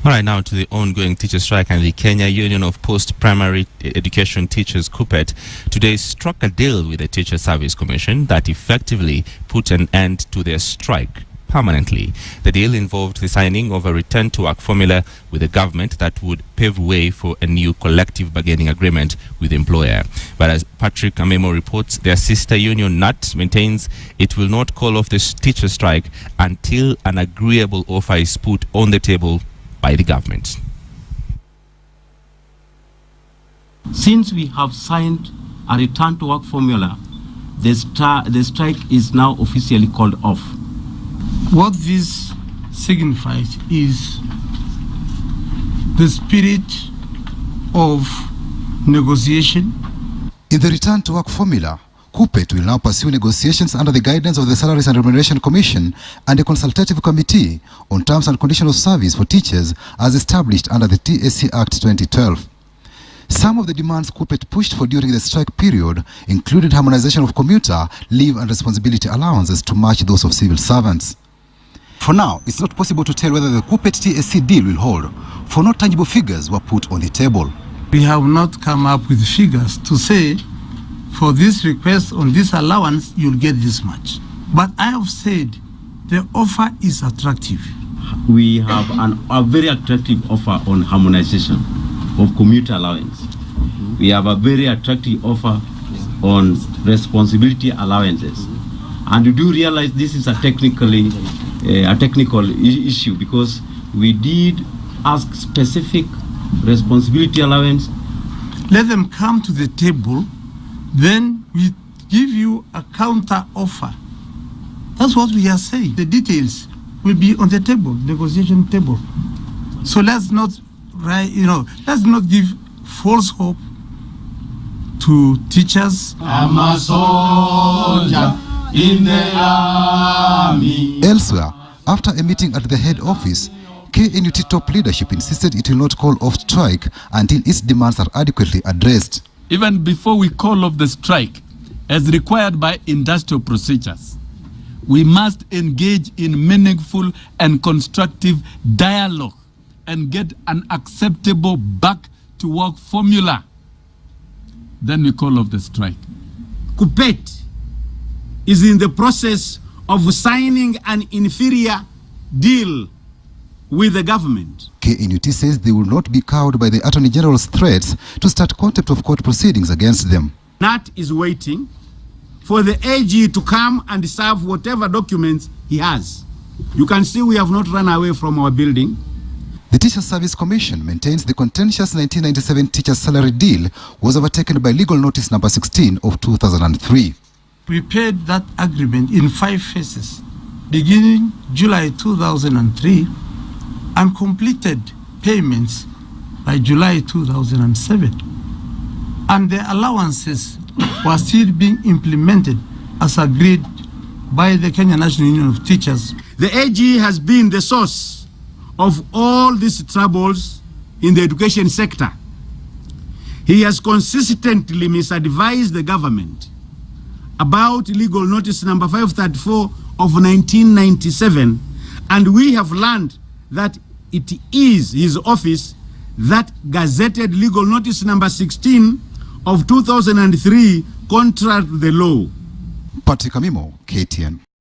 All right, now to the ongoing teacher strike, and the Kenya Union of Post-Primary Education Teachers, KUPPET, today struck a deal with the Teacher Service Commission that effectively put an end to their strike permanently. The deal involved the signing of a return-to-work formula with the government that would pave way for a new collective bargaining agreement with the employer. But as Patrick Amimo reports, their sister union, knut, maintains it will not call off this teacher strike until an agreeable offer is put on the table by the government. Since we have signed a return-to-work formula, the strike is now officially called off. What this signifies is the spirit of negotiation. In the return-to-work formula, KUPPET will now pursue negotiations under the guidance of the Salaries and Remuneration Commission and a consultative committee on terms and conditions of service for teachers as established under the TSC Act 2012. Some of the demands KUPPET pushed for during the strike period included harmonization of commuter, leave and responsibility allowances to match those of civil servants. For now, it's not possible to tell whether the KUPPET TSC deal will hold, for no tangible figures were put on the table. We have not come up with figures to say, for this request on this allowance, you'll get this much. But I have said the offer is attractive. We have a very attractive offer on harmonization of commuter allowance. We have a very attractive offer on responsibility allowances. And you do realize this is a technical issue, because we did ask specific responsibility allowance. Let them come to the table, then we give you a counter offer. That's what we are saying. The details will be on the table, negotiation table. So let's not give false hope to teachers. I'm a soldier in the army. Elsewhere, after a meeting at the head office, KNUT top leadership insisted it will not call off strike until its demands are adequately addressed. Even before we call off the strike, as required by industrial procedures, we must engage in meaningful and constructive dialogue and get an acceptable back-to-work formula. Then we call off the strike. KUPPET is in the process of signing an inferior deal with the government. KNUT says they will not be cowed by the Attorney General's threats to start contempt of court proceedings against them. knut is waiting for the AG to come and serve whatever documents he has. You can see we have not run away from our building. The Teacher Service Commission maintains the contentious 1997 teacher salary deal was overtaken by legal notice number 16 of 2003. We paid that agreement in 5 phases, beginning July 2003 and completed payments by July 2007. And the allowances were still being implemented as agreed by the Kenya National Union of Teachers. The AG has been the source of all these troubles in the education sector. He has consistently misadvised the government about legal notice number 534 of 1997, and we have learned that it is his office that gazetted legal notice number 16 of 2003 contrary to the law. Patrick Amimo, KTN.